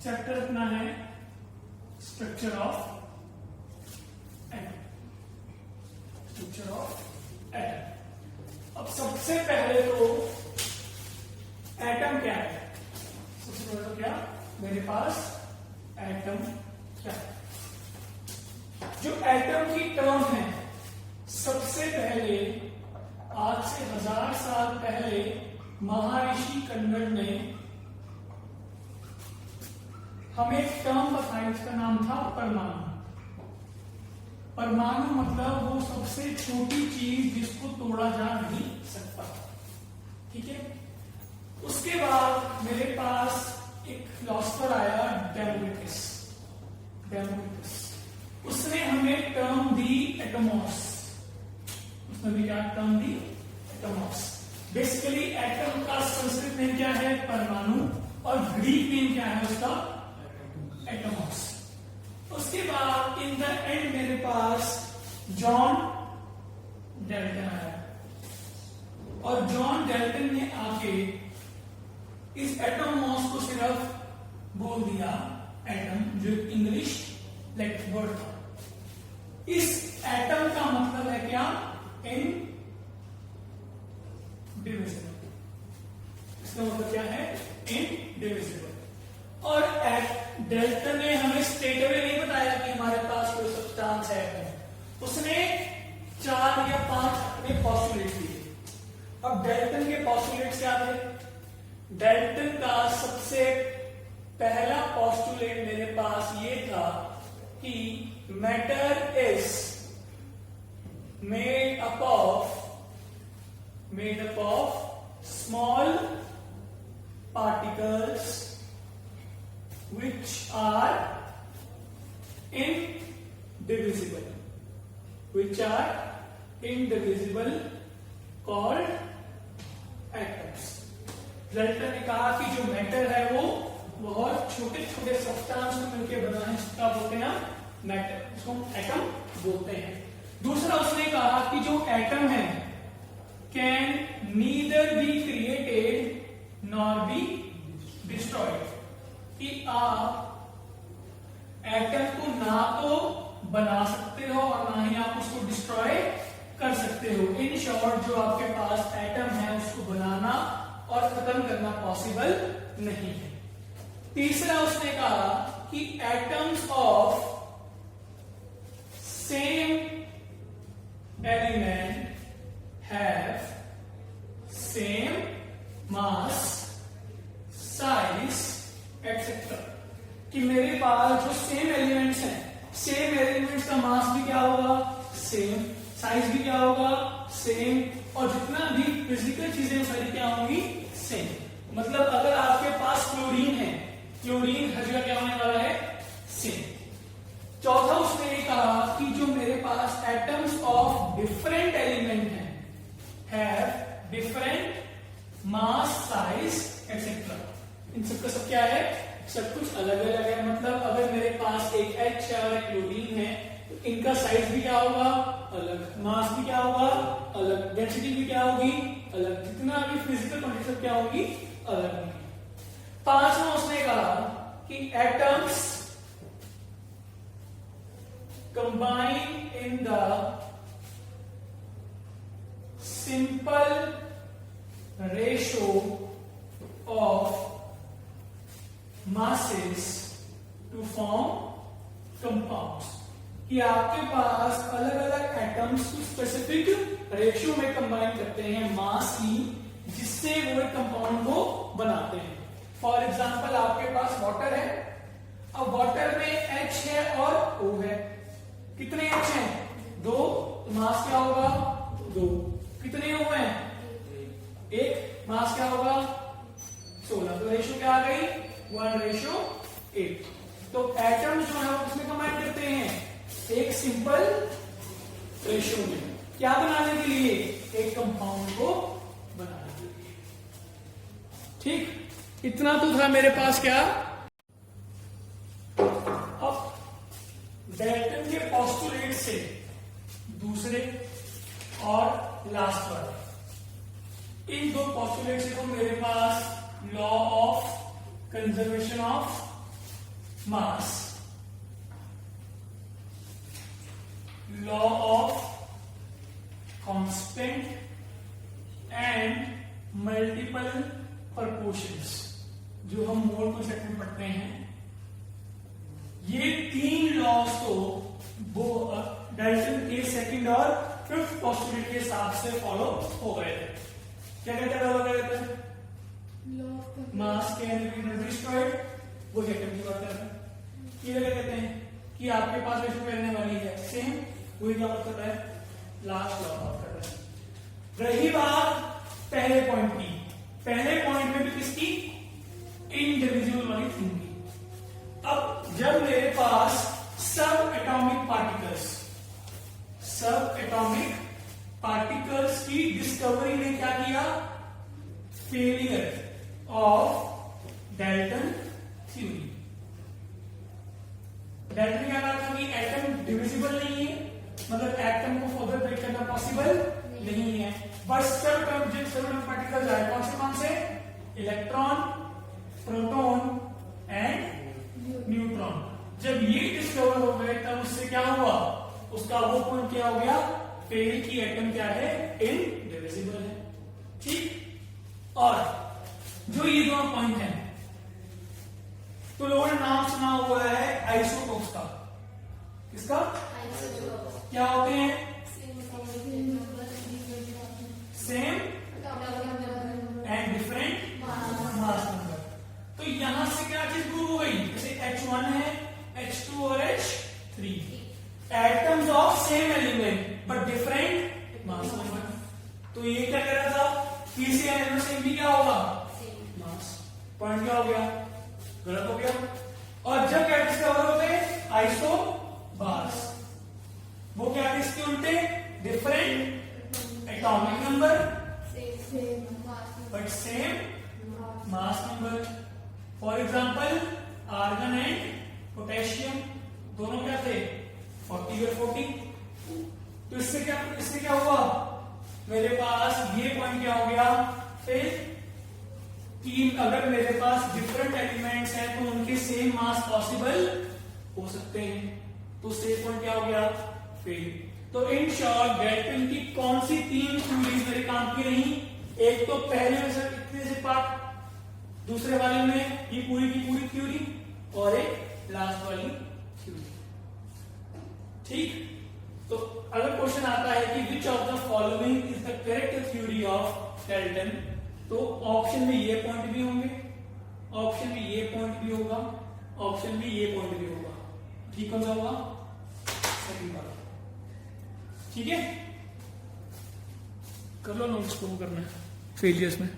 Chapter अपना है structure of atom. Structure of atom. अब सबसे पहले तो एटम क्या है, सबसे पहले तो क्या मेरे पास एटम क्या है। जो एटम की टर्म है, सबसे पहले आज से 1000 साल पहले महर्षि कन्नड़ ने हमें एक टर्म बताया, इसका नाम था परमाणु। परमाणु मतलब वो सबसे छोटी चीज जिसको तोड़ा जा नहीं सकता। ठीक है। उसके बाद मेरे पास एक फिलोसफर आया डेमोक्रिटस। उसने हमें टर्म दी एटमॉस। उसने भी क्या टर्म दी? एटमॉस। बेसिकली एटम का संस्कृत नेम क्या है? परमाणु। और ग्रीक नेम क्या है उसका? एटमॉस। उसके बाद इन द एंड मेरे पास जॉन डाल्टन आया, और जॉन डाल्टन ने आके इस एटमॉस को सिर्फ बोल दिया एटम, जो इंग्लिश वर्ड था। इस एटम का मतलब है क्या? इनडिविजिबल। इसका मतलब क्या है? इनडिविजिबल। और डाल्टन ने हमें स्ट्रेट अवे नहीं बताया कि हमारे पास कोई सब्सटेंस है एटम। उसने 4 या 5 अपने पॉस्टुलेट दिए। अब डाल्टन के पॉस्टुलेट्स क्या थे? डाल्टन का सबसे पहला पॉस्टुलेट मेरे पास ये था कि matter is made up of small particles which are indivisible called atoms। Dalton ने कहा कि जो मैटर है वो बहुत छोटे छोटे सब्सटेंस को मिलकर बना है, जिसका बोलते हैं मैटर, उसको एटम बोलते हैं। दूसरा उसने कहा कि जो एटम है can neither be created nor be destroyed, कि आप एटम को ना तो बना सकते हो और ना ही आप उसको डिस्ट्रॉय कर सकते हो। इन शॉर्ट जो आपके पास एटम है उसको बनाना और खत्म करना पॉसिबल नहीं है। तीसरा उसने कहा कि atoms of same element have same mass, size etcetera, कि मेरे पास जो सेम एलिमेंट्स हैं, सेम एलिमेंट्स का मास भी क्या होगा? सेम। साइज भी क्या होगा? सेम। और जितना भी फिजिकल चीजें सारी क्या होंगी? सेम। मतलब अगर आपके पास क्लोरीन है, क्लोरीन हर जगह क्या होने वाला है? सेम। चौथा उसने ये कहा कि जो मेरे पास एटम्स ऑफ डिफरेंट एलिमेंट हैं have different mass, size etcetera. इन सबका सब क्या है? सब कुछ अलग अलग है। मतलब अगर मेरे पास एक H है और एक क्लोरीन है, तो इनका साइज भी क्या होगा? अलग। मास भी क्या होगा? अलग। डेंसिटी भी क्या होगी? अलग। जितना भी फिजिकल क्वांटिटी सब क्या होगी? अलग होगी। पांचवा उसने कहा कि atoms combine in the simple ratio of masses to form compounds, कि आपके पास अलग अलग एटम्स को स्पेसिफिक रेशियो में कंबाइन करते हैं मास की, जिससे वो एक कंपाउंड को बनाते हैं। फॉर एग्जांपल आपके पास वाटर है। अब वाटर में H है और O है। कितने H हैं? 2। तो मास क्या होगा? 2। कितने O हैं? 1। मास क्या होगा? 16। तो रेशियो क्या आ गई? 1:8। तो एटम जो है उसमें कंबाइन करते हैं एक सिंपल रेशियो में, क्या बनाने के लिए? एक कंपाउंड को बनाने के लिए। ठीक, इतना तो था मेरे पास। क्या अब डाल्टन के पोस्टुलेट से दूसरे और लास्ट वाला, इन दो पोस्टुलेट से तो मेरे पास law of conservation of mass, law of constant and multiple proportions, जो हम मोल कॉन्सेप्ट में पढ़ते हैं, ये तीन लॉज तो वो डाल्टन के सेकंड और फिफ्थ पोस्टुलेट के हिसाब से फॉलो हो गए थे। क्या कहते हैं? मास कैन बी डिस्ट्रॉयड, वो एटम की बात करता है। ये क्या कहते हैं कि आपके पास वैसे फैलने वाली है, सेम वही क्या बात कर रहा है, लास्ट लॉ बात कर रहा है। रही बात पहले पॉइंट की, पहले पॉइंट में भी किसकी, इनडिविजुअल वाली थिंग की। अब जब मेरे पास सब एटॉमिक पार्टिकल्स की डिस्कवरी ने क्या किया, failure of Dalton theory. Dalton क्या कहा था कि एटम डिविजिबल नहीं है, मतलब एटम को फर्दर ब्रेक करना पॉसिबल नहीं है। बस सब पार्टिकल्स आए कौन से, इलेक्ट्रॉन, प्रोटॉन एंड न्यूट्रॉन। जब ये डिस्कवर हो गए तब उससे क्या हुआ, उसका वो पॉइंट क्या हो गया, फेल की एटम क्या है, इनडिविजिबल है। ठीक, और जो ये दोनों पॉइंट हैं, तो लोगों ने नाम सुना हुआ है आइसोटोप्स का। किसका? क्या होते हैं? Same and different mass number. तो यहां से क्या चीज प्रूव हो गई, जैसे H1 है, H2 और H3, atoms of same element but different mass number. तो ये क्या कह रहा था, तीसरे एलिमेंट से भी क्या होगा, मास। पॉइंट क्या हो गया, गलत हो गया। और जब क्या डिस्कवर होते, आइसोबार्स, वो क्या थे इसके उल्टे, different atomic number but same mass number. For example argon and potassium, दोनों क्या थे, 40 और 40। तो इससे क्या हुआ, मेरे पास ये पॉइंट क्या हो गया, फिर कि अगर मेरे पास डिफरेंट एलिमेंट्स हैं तो उनके सेम मास पॉसिबल हो सकते हैं। तो सेम पॉइंट क्या हो गया, फेल। तो इन शॉर्ट डाल्टन की कौन सी तीन थ्योरीज मेरे काम की रही, एक तो पहले में सर इतने से पार्ट, दूसरे वाले में ये पूरी की पूरी थ्योरी, और एक लास्ट वाली थ्योरी। ठीक, तो अगर क्वेश्चन आता है कि which of the following is the correct theory of Dalton, तो ऑप्शन में ये पॉइंट भी होंगे, ऑप्शन में ये पॉइंट भी होगा, ऑप्शन में ये पॉइंट भी होगा। ठीक, कौन सा होगा, सही बात। ठीक है, कर लो नोट्स को करना है फेलियर्स में।